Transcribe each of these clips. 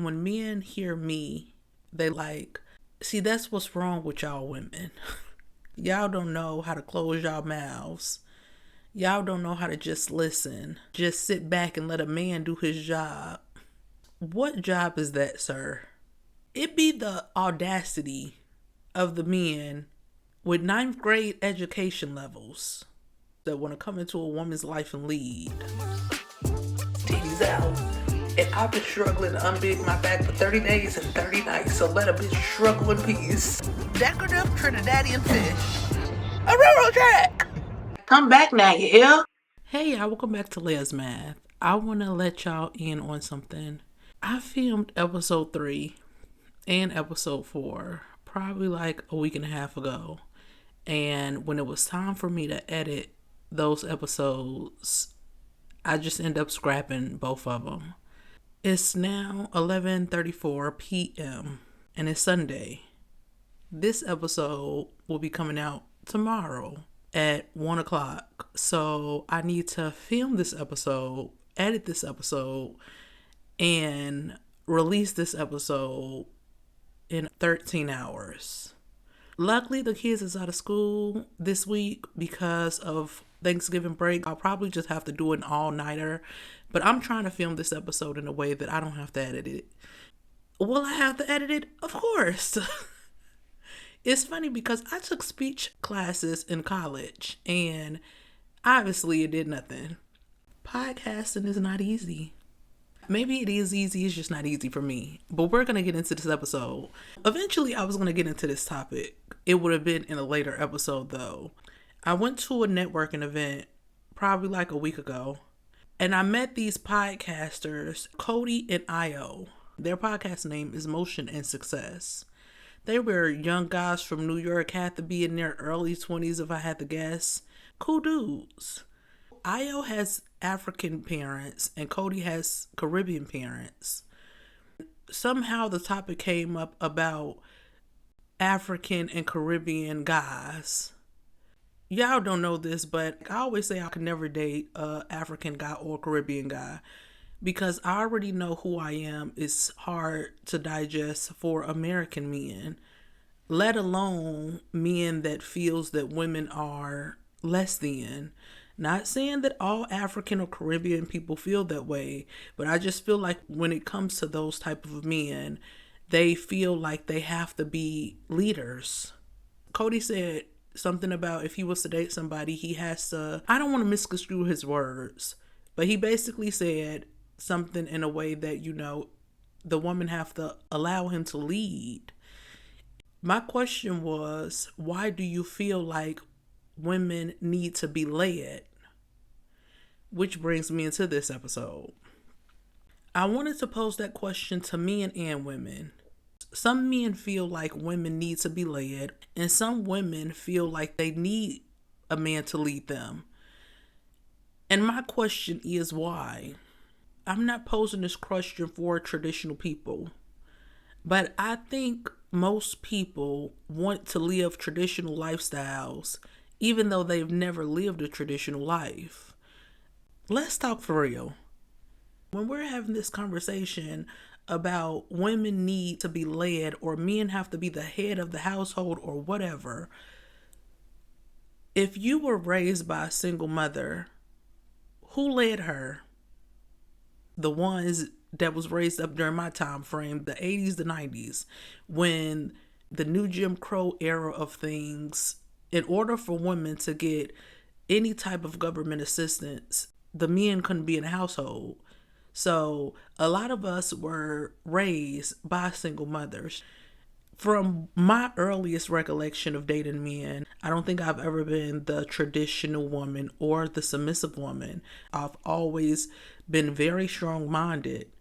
when men hear me, they like, see, that's what's wrong with y'all women. Y'all don't know how to close y'all mouths. Y'all don't know how to just listen. Just sit back and let a man do his job. What job is that, sir? It be the audacity of the men with ninth grade education levels that want to come into a woman's life and lead. Titties out. And I've been struggling to unbig my back for 30 days and 30 nights, so let a bitch struggle in peace. Decorative Trinidadian fish. A railroad track! Come back now, you hear? Hey y'all, welcome back to Leah's Math. I want to let y'all in on something. I filmed episode 3 and episode 4 probably like a week and a half ago. And when it was time for me to edit those episodes, I just end up scrapping both of them. It's now 11:34 p.m. and it's Sunday. This episode will be coming out tomorrow at 1 o'clock. So I need to film this episode, edit this episode, and release this episode in 13 hours. Luckily, the kids is out of school this week because of Thanksgiving break. I'll probably just have to do an all-nighter, but I'm trying to film this episode in a way that I don't have to edit it. Will I have to edit it? Of course. It's funny because I took speech classes in college and obviously it did nothing. Podcasting is not easy. Maybe it is easy, it's just not easy for me. But we're going to get into this episode. Eventually, I was going to get into this topic. It would have been in a later episode, though. I went to a networking event probably like a week ago. And I met these podcasters, Cody and Io. Their podcast name is Motion and Success. They were young guys from New York, had to be in their early 20s if I had to guess. Cool dudes. Io has African parents and Cody has Caribbean parents. Somehow the topic came up about African and Caribbean guys. Y'all don't know this, but I always say I could never date a African guy or Caribbean guy because I already know who I am. It's hard to digest for American men, let alone men that feels that women are less than. Not saying that all African or Caribbean people feel that way, but I just feel like when it comes to those type of men, they feel like they have to be leaders. Cody said something about if he was to date somebody, he has to, I don't want to misconstrue his words, but he basically said something in a way that, you know, the woman have to allow him to lead. My question was, why do you feel like women need to be led? Which brings me into this episode. I wanted to pose that question to men and women. Some men feel like women need to be led, and some women feel like they need a man to lead them. And my question is why? I'm not posing this question for traditional people, but I think most people want to live traditional lifestyles, even though they've never lived a traditional life. Let's talk for real. When we're having this conversation about women need to be led or men have to be the head of the household or whatever, if you were raised by a single mother, who led her? The ones that was raised up during my time frame, the 80s, the 90s, when the new Jim Crow era of things, in order for women to get any type of government assistance, the men couldn't be in the household. So a lot of us were raised by single mothers. From my earliest recollection of dating men, I don't think I've ever been the traditional woman or the submissive woman. I've always been very strong-minded.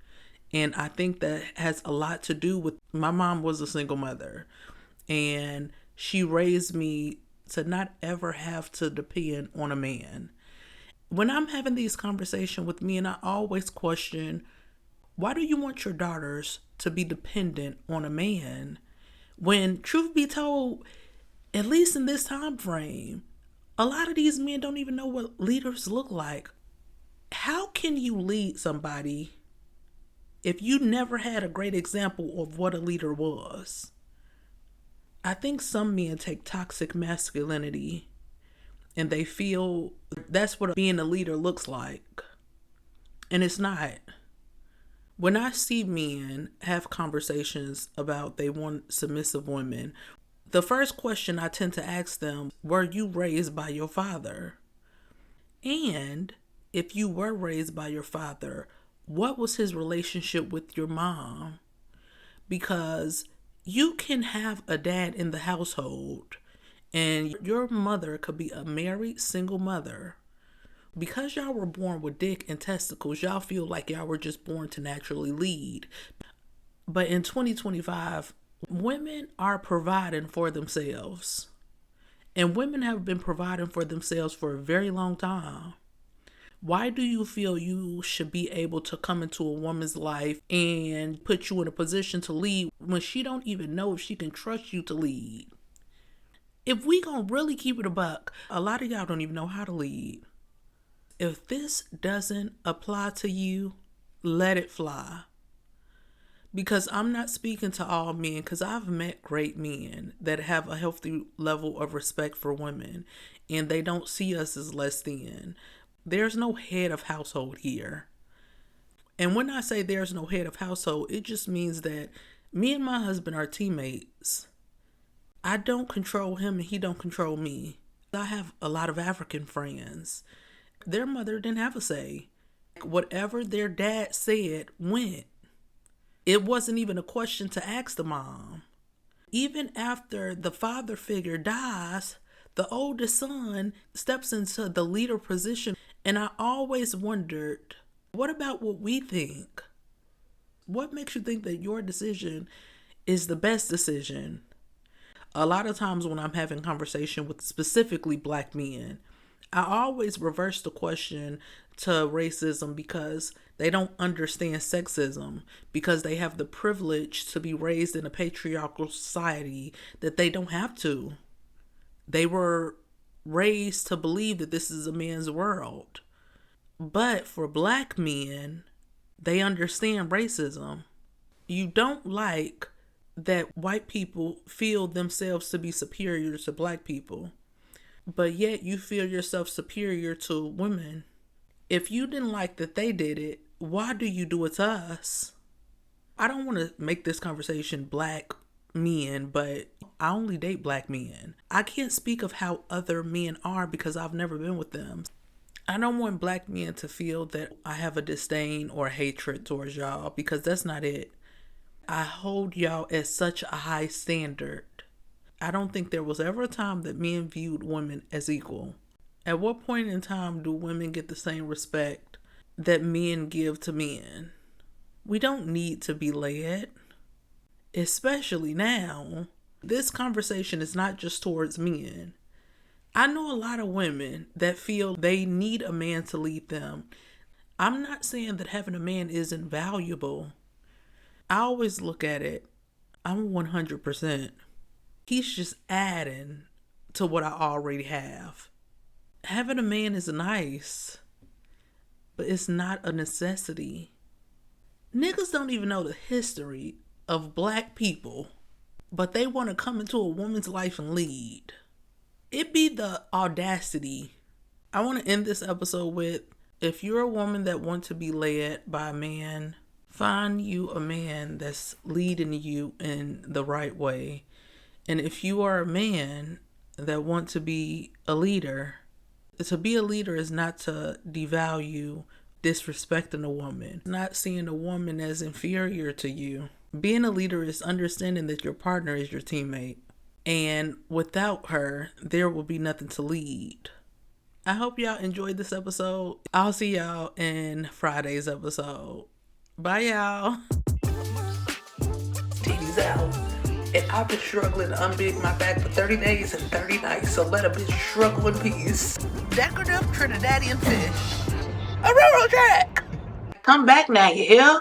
And I think that has a lot to do with my mom was a single mother. And she raised me to not ever have to depend on a man. When I'm having these conversations with men, I always question, why do you want your daughters to be dependent on a man? When, truth be told, at least in this time frame, a lot of these men don't even know what leaders look like. How can you lead somebody if you never had a great example of what a leader was. I think some men take toxic masculinity and they feel that's what being a leader looks like. And it's not. When I see men have conversations about they want submissive women, the first question I tend to ask them, were you raised by your father? And if you were raised by your father, what was his relationship with your mom? Because you can have a dad in the household and your mother could be a married single mother. Because y'all were born with dick and testicles, y'all feel like y'all were just born to naturally lead. But in 2025, women are providing for themselves. And women have been providing for themselves for a very long time. Why do you feel you should be able to come into a woman's life and put you in a position to lead when she don't even know if she can trust you to lead? If we gonna really keep it a buck, a lot of y'all don't even know how to lead. If this doesn't apply to you, let it fly. Because I'm not speaking to all men, because I've met great men that have a healthy level of respect for women and they don't see us as less than. There's no head of household here. And when I say there's no head of household, it just means that me and my husband are teammates. I don't control him and he don't control me. I have a lot of African friends. Their mother didn't have a say. Whatever their dad said went. It wasn't even a question to ask the mom. Even after the father figure dies, the oldest son steps into the leader position. And I always wondered, what about what we think? What makes you think that your decision is the best decision? A lot of times when I'm having conversation with specifically Black men, I always reverse the question to racism because they don't understand sexism, because they have the privilege to be raised in a patriarchal society that they don't have to. They were raised to believe that this is a man's world. But for Black men, they understand racism. You don't like that white people feel themselves to be superior to Black people, but yet you feel yourself superior to women. If you didn't like that they did it, why do you do it to us? I don't want to make this conversation Black men, but I only date Black men. I can't speak of how other men are because I've never been with them. I don't want Black men to feel that I have a disdain or hatred towards y'all, because that's not it. I hold y'all at such a high standard. I don't think there was ever a time that men viewed women as equal. At what point in time do women get the same respect that men give to men? We don't need to be led, especially now. This conversation is not just towards men. I know a lot of women that feel they need a man to lead them. I'm not saying that having a man isn't valuable. I always look at it, I'm 100%. He's just adding to what I already have. Having a man is nice, but it's not a necessity. Niggas don't even know the history of Black people, but they want to come into a woman's life and lead. It be the audacity. I want to end this episode with, if you're a woman that wants to be led by a man, find you a man that's leading you in the right way. And if you are a man that want to be a leader is not to devalue disrespecting a woman, not seeing a woman as inferior to you. Being a leader is understanding that your partner is your teammate. And without her, there will be nothing to lead. I hope y'all enjoyed this episode. I'll see y'all in Friday's episode. Bye, y'all. Titties out. And I've been struggling to unbig my back for 30 days and 30 nights, so let a bitch struggle in peace. Decorative Trinidadian fish. A railroad track. Come back now, you hear?